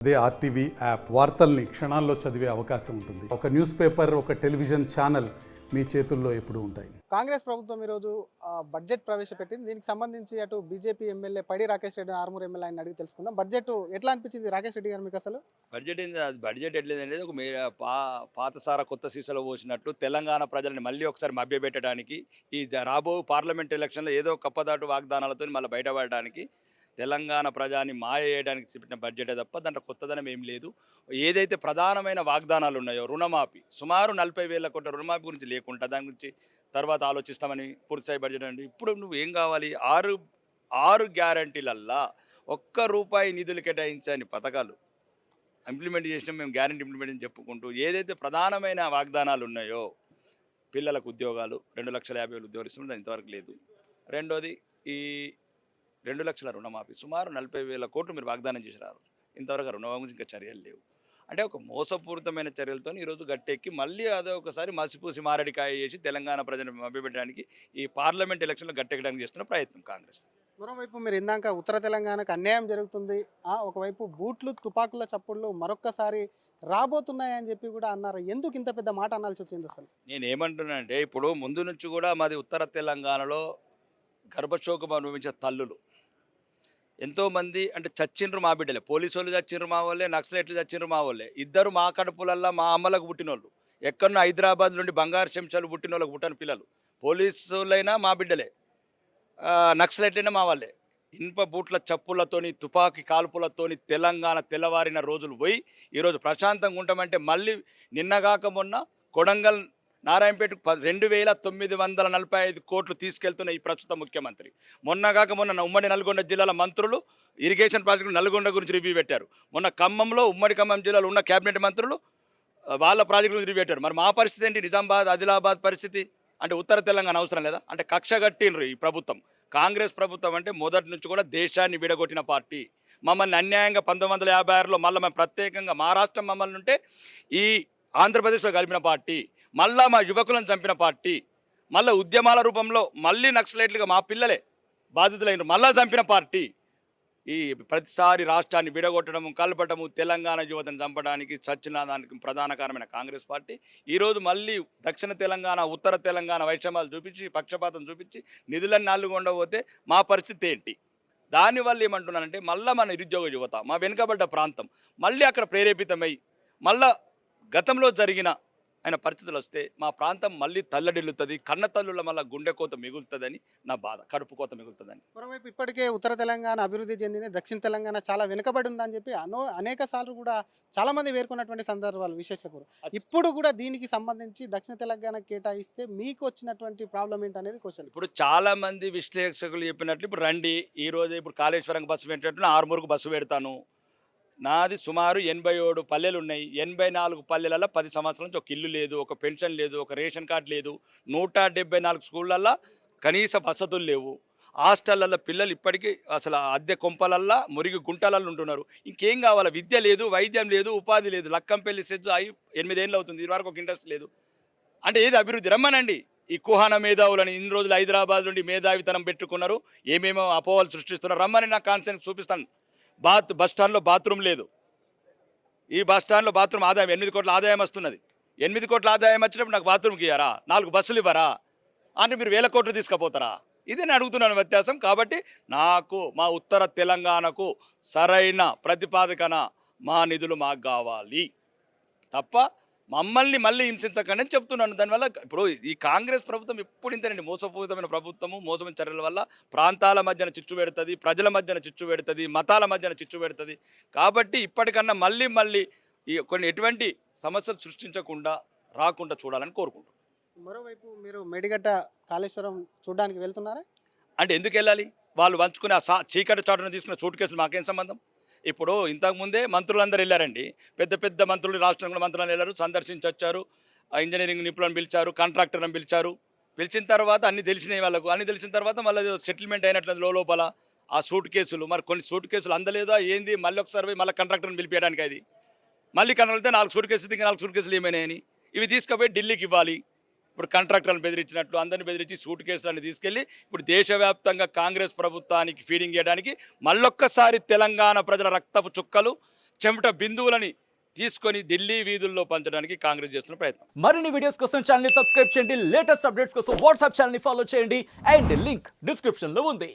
అదే RTV app వార్తల్ని క్షణాల్లో చదివే అవకాశం ఉంటుంది. ఒక న్యూస్ పేపర్, ఒక టెలివిజన్ ఛానల్ మీ చేతుల్లో ఎప్పుడూ ఉంటాయి. కాంగ్రెస్ ప్రభుత్వం ఈరోజు బడ్జెట్ ప్రవేశపెట్టింది. దీనికి సంబంధించి అటు బీజేపీ ఎమ్మెల్యే పడి రాకేష్ రెడ్డి, ఆర్మూర్ ఎమ్మెల్యే ఆయన అడిగి తెలుసుకుందాం. బడ్జెట్ ఎట్లా అనిపించింది రాకేష్ రెడ్డి గారు మీకు అసలు? బడ్జెట్ ఏంది, అది బడ్జెట్ ఎట్లేదండి, ఒక పాత సారా కొత్త సీసాలో పోసినట్లు తెలంగాణ ప్రజల్ని మళ్ళీ ఒకసారి మభ్యపెట్టడానికి, ఈ రాబో పార్లమెంట్ ఎలక్షన్లో ఏదో కప్పదాటు వాగ్దానాలతో మళ్ళీ బయటపడడానికి, తెలంగాణ ప్రజాని మాయ చేయడానికి చెప్పిన బడ్జెటే తప్ప దాంట్లో కొత్తదనం ఏం లేదు. ఏదైతే ప్రధానమైన వాగ్దానాలు ఉన్నాయో, రుణమాఫీ సుమారు 40,000 కోట్ల రుణమాఫీ గురించి లేకుండా దాని గురించి తర్వాత ఆలోచిస్తామని పూర్తిస్థాయి బడ్జెట్ అండి. ఇప్పుడు నువ్వు ఏం కావాలి? ఆరు గ్యారంటీలల్లా ₹1 నిధులు కేటాయించని పథకాలు ఇంప్లిమెంట్ చేసినాం మేము, గ్యారంటీ ఇంప్లిమెంట్ అని చెప్పుకుంటూ ఏదైతే ప్రధానమైన వాగ్దానాలు ఉన్నాయో, పిల్లలకు ఉద్యోగాలు 2,50,000 ఉద్యోగాలు ఇస్తున్నాం, ఇంతవరకు లేదు. రెండోది ఈ 2 లక్షల రుణమాఫీ సుమారు 40,000 కోట్లు మీరు వాగ్దానం చేసినారు, ఇంతవరకు రుణమాఫీ గురించి ఇంకా చర్యలు లేవు. అంటే ఒక మోసపూరితమైన చర్యలతో ఈరోజు గట్టెక్కి మళ్ళీ అదే ఒకసారి మసిపూసి మారడికాయ చేసి తెలంగాణ ప్రజలను మభ్యపెట్టడానికి ఈ పార్లమెంట్ ఎలక్షన్లో గట్టెక్కడానికి చేస్తున్న ప్రయత్నం కాంగ్రెస్. మరోవైపు మీరు ఇందాక ఉత్తర తెలంగాణకు అన్యాయం జరుగుతుంది, ఒకవైపు బూట్లు తుపాకుల చప్పుళ్ళు మరొక్కసారి రాబోతున్నాయని చెప్పి కూడా అన్నారు. ఎందుకు ఇంత పెద్ద మాట అనాల్సి వచ్చింది అసలు? నేనేమంటున్నానంటే, ఇప్పుడు ముందు నుంచి కూడా మాది ఉత్తర తెలంగాణలో గర్భశోకం అనుభవించే తల్లులు ఎంతోమంది, అంటే చచ్చిండ్రు మా బిడ్డలే, పోలీసు వాళ్ళు చచ్చిండ్రు మా వాళ్ళే, నక్సలైట్లు చచ్చిండ్రు మా వాళ్ళే, ఇద్దరు మా కడుపులల్లా మా అమ్మలకు పుట్టినోళ్ళు, ఎక్కడో హైదరాబాద్ నుండి బంగారు చెంచాలు పుట్టిన వాళ్ళకు పుట్టిన పిల్లలు, పోలీసులైనా మా బిడ్డలే, నక్సలైట్లైనా మా వాళ్ళే. ఇనుప బూట్ల చప్పులతోని, తుపాకీ కాల్పులతోని తెలంగాణ తెల్లవారిన రోజులు పోయి ఈరోజు ప్రశాంతంగా ఉంటామంటే మళ్ళీ నిన్నగాక మొన్న కొడంగల్ నారాయణపేటకు 2,945 కోట్లు తీసుకెళ్తున్న ఈ ప్రస్తుత ముఖ్యమంత్రి, మొన్నగాక మొన్న ఉమ్మడి నల్గొండ జిల్లాల మంత్రులు ఇరిగేషన్ ప్రాజెక్టు నల్గొండ గురించి రివ్యూ పెట్టారు. మొన్న ఖమ్మంలో ఉమ్మడి ఖమ్మం జిల్లాలో ఉన్న కేబినెట్ మంత్రులు వాళ్ళ ప్రాజెక్టులు రివ్యూ పెట్టారు. మరి మా పరిస్థితి ఏంటి? నిజామాబాద్, ఆదిలాబాద్ పరిస్థితి అంటే ఉత్తర తెలంగాణ అవసరం లేదా? అంటే కక్ష కట్టిండ్రు ఈ ప్రభుత్వం. కాంగ్రెస్ ప్రభుత్వం అంటే మొదటి నుంచి కూడా దేశాన్ని విడగొట్టిన పార్టీ. మమ్మల్ని అన్యాయంగా 1956లో మళ్ళీ మేము ప్రత్యేకంగా మా రాష్ట్రం మమ్మల్ని ఉంటే ఈ ఆంధ్రప్రదేశ్లో కలిపిన పార్టీ, మళ్ళా మా యువకులను చంపిన పార్టీ, మళ్ళీ ఉద్యమాల రూపంలో మళ్ళీ నక్సలైట్లుగా మా పిల్లలే బాధితులైన మళ్ళా చంపిన పార్టీ. ఈ ప్రతిసారి రాష్ట్రాన్ని విడగొట్టడము, కలపటము, తెలంగాణ యువతను చంపడానికి చచ్చిన దానికి ప్రధాన కారణమైన కాంగ్రెస్ పార్టీ ఈరోజు మళ్ళీ దక్షిణ తెలంగాణ, ఉత్తర తెలంగాణ వైషమ్యాలు చూపించి, పక్షపాతం చూపించి నిధులన్నీ నాలుగుండబోతే మా పరిస్థితి ఏంటి? దానివల్ల ఏమంటున్నానంటే, మళ్ళీ మన నిరుద్యోగ యువత, మా వెనుకబడ్డ ప్రాంతం మళ్ళీ అక్కడ ప్రేరేపితమై మళ్ళా గతంలో జరిగిన ఆయన పరిస్థితులు వస్తే మా ప్రాంతం మళ్ళీ తల్లడిల్లుతుంది, కన్న తల్లుల మళ్ళీ గుండె కోత మిగులుతుందని నా బాధ, కడుపు కోత మిగులుతుందని. మరోవైపు ఇప్పటికే ఉత్తర తెలంగాణ అభివృద్ధి చెందింది, దక్షిణ తెలంగాణ చాలా వెనుకబడి ఉందని చెప్పి అనేక సార్లు కూడా చాలా మంది పేర్కొన్నటువంటి సందర్భాలు విశేషకులు. ఇప్పుడు కూడా దీనికి సంబంధించి దక్షిణ తెలంగాణ కేటాయిస్తే మీకు వచ్చినటువంటి ప్రాబ్లం ఏంటనేది క్వశ్చన్. ఇప్పుడు చాలా మంది విశ్లేషకులు చెప్పినట్లు, ఇప్పుడు రండి ఈరోజు ఇప్పుడు కాళేశ్వరం బస్సు పెట్టినట్టు ఆర్మూరుకు బస్సు పెడతాను. నాది సుమారు 87 పల్లెలు ఉన్నాయి. 84 పల్లెలలో 10 సంవత్సరాల నుంచి ఒక ఇల్లు లేదు, ఒక పెన్షన్ లేదు, ఒక రేషన్ కార్డు లేదు, 174 స్కూళ్ళల్లో కనీస వసతులు లేవు, హాస్టళ్ళల్లో పిల్లలు ఇప్పటికీ అసలు అద్దె కొంపలల్లా మురిగి గుంటలల్లో ఉంటున్నారు. ఇంకేం కావాలా? విద్య లేదు, వైద్యం లేదు, ఉపాధి లేదు. లక్కంపల్లి సెజ్ అయి 8 ఏళ్ళు అవుతుంది, ఇది వరకు ఒక ఇంట్రెస్ట్ లేదు. అంటే ఏది అభివృద్ధి? రమ్మనండి. ఈ కుహాన మేధావులని ఇన్ని రోజులు హైదరాబాద్ నుండి మేధావితనం పెట్టుకున్నారు, ఏమేమో అపోహలు సృష్టిస్తున్నారు. రమ్మని నా కాన్సెన్స్ చూపిస్తాను. బస్ స్టాండ్లో బాత్రూమ్ లేదు. ఈ బస్ స్టాండ్లో బాత్రూమ్ ఆదాయం 8 కోట్ల ఆదాయం వస్తున్నది. 8 కోట్ల ఆదాయం వచ్చినప్పుడు నాకు బాత్రూమ్కి ఇవ్వరా? 4 బస్సులు ఇవ్వరా? అంటే మీరు 1,000 కోట్లు తీసుకుపోతారా? ఇదే నేను అడుగుతున్నాను వ్యత్యాసం. కాబట్టి నాకు మా ఉత్తర తెలంగాణకు సరైన ప్రతిపాదకన, మా నిధులు మాకు కావాలి తప్ప మమ్మల్ని మళ్ళీ హింసించకండి అని చెప్తున్నాను. దానివల్ల ఇప్పుడు ఈ కాంగ్రెస్ ప్రభుత్వం ఎప్పుడు ఇంతేనండి, మోసపూరితమైన ప్రభుత్వము, మోసమైన చర్యల వల్ల ప్రాంతాల మధ్యన చిచ్చు పెడుతుంది, ప్రజల మధ్యన చిచ్చు పెడుతుంది, మతాల మధ్యన చిచ్చు పెడుతుంది. కాబట్టి ఇప్పటికన్నా మళ్ళీ ఈ కొన్ని ఎటువంటి సమస్యలు సృష్టించకుండా రాకుండా చూడాలని కోరుకుంటున్నాను. మరోవైపు మీరు మేడిగడ్డ కాళేశ్వరం చూడడానికి వెళ్తున్నారా? అంటే ఎందుకు వెళ్ళాలి? వాళ్ళు వంచుకునే చీకటి చాటును తీసుకున్న సూట్ కేసులు మాకేం సంబంధం? ఇప్పుడు ఇంతకుముందే మంత్రులందరూ వెళ్ళారండి, పెద్ద మంత్రులు, రాష్ట్రంలో మంత్రులు వెళ్ళారు, సందర్శించి వచ్చారు, ఇంజనీరింగ్ నిపుణులను పిలిచారు, కాంట్రాక్టర్లను పిలిచారు. పిలిచిన తర్వాత అన్నీ తెలిసినాయి వాళ్ళకు. అన్నీ తెలిసిన తర్వాత మళ్ళీ సెటిల్మెంట్ అయినట్లేదు లోపల ఆ సూట్ కేసులు. మరి కొన్ని సూట్ కేసులు అందలేదా ఏంది? మళ్ళీ ఒకసారి పోయి మళ్ళీ కాంట్రాక్టర్ని పిలిపించడానికి అది మళ్ళీ కనబడితే 4 సూట్ కేసులు, 4 సూట్ కేసులు ఏమైనాయని ఇవి తీసుకుపోయి ఢిల్లీకి ఇవ్వాలి. ఇప్పుడు కాంట్రాక్టర్లను బెదిరించినట్లు అందరిని బెదిరించి సూట్ కేసులన్నీ తీసుకెళ్ళి ఇప్పుడు దేశవ్యాప్తంగా కాంగ్రెస్ ప్రభుత్వానికి ఫీడింగ్ చేయడానికి మళ్ళొక్కసారి తెలంగాణ ప్రజల రక్తపు చుక్కలు చెమట బిందువులని తీసుకొని ఢిల్లీ వీధుల్లో పంచడానికి కాంగ్రెస్ చేస్తున్న ప్రయత్నం. మరిన్ని వీడియోస్ కోసం ఛానల్ ని సబ్స్క్రైబ్ చేయండి, లేటెస్ట్ అప్డేట్స్ కోసం వాట్సాప్ ఛానల్ ని ఫాలో చేయండి అండ్ లింక్ డిస్క్రిప్షన్ లో ఉంది.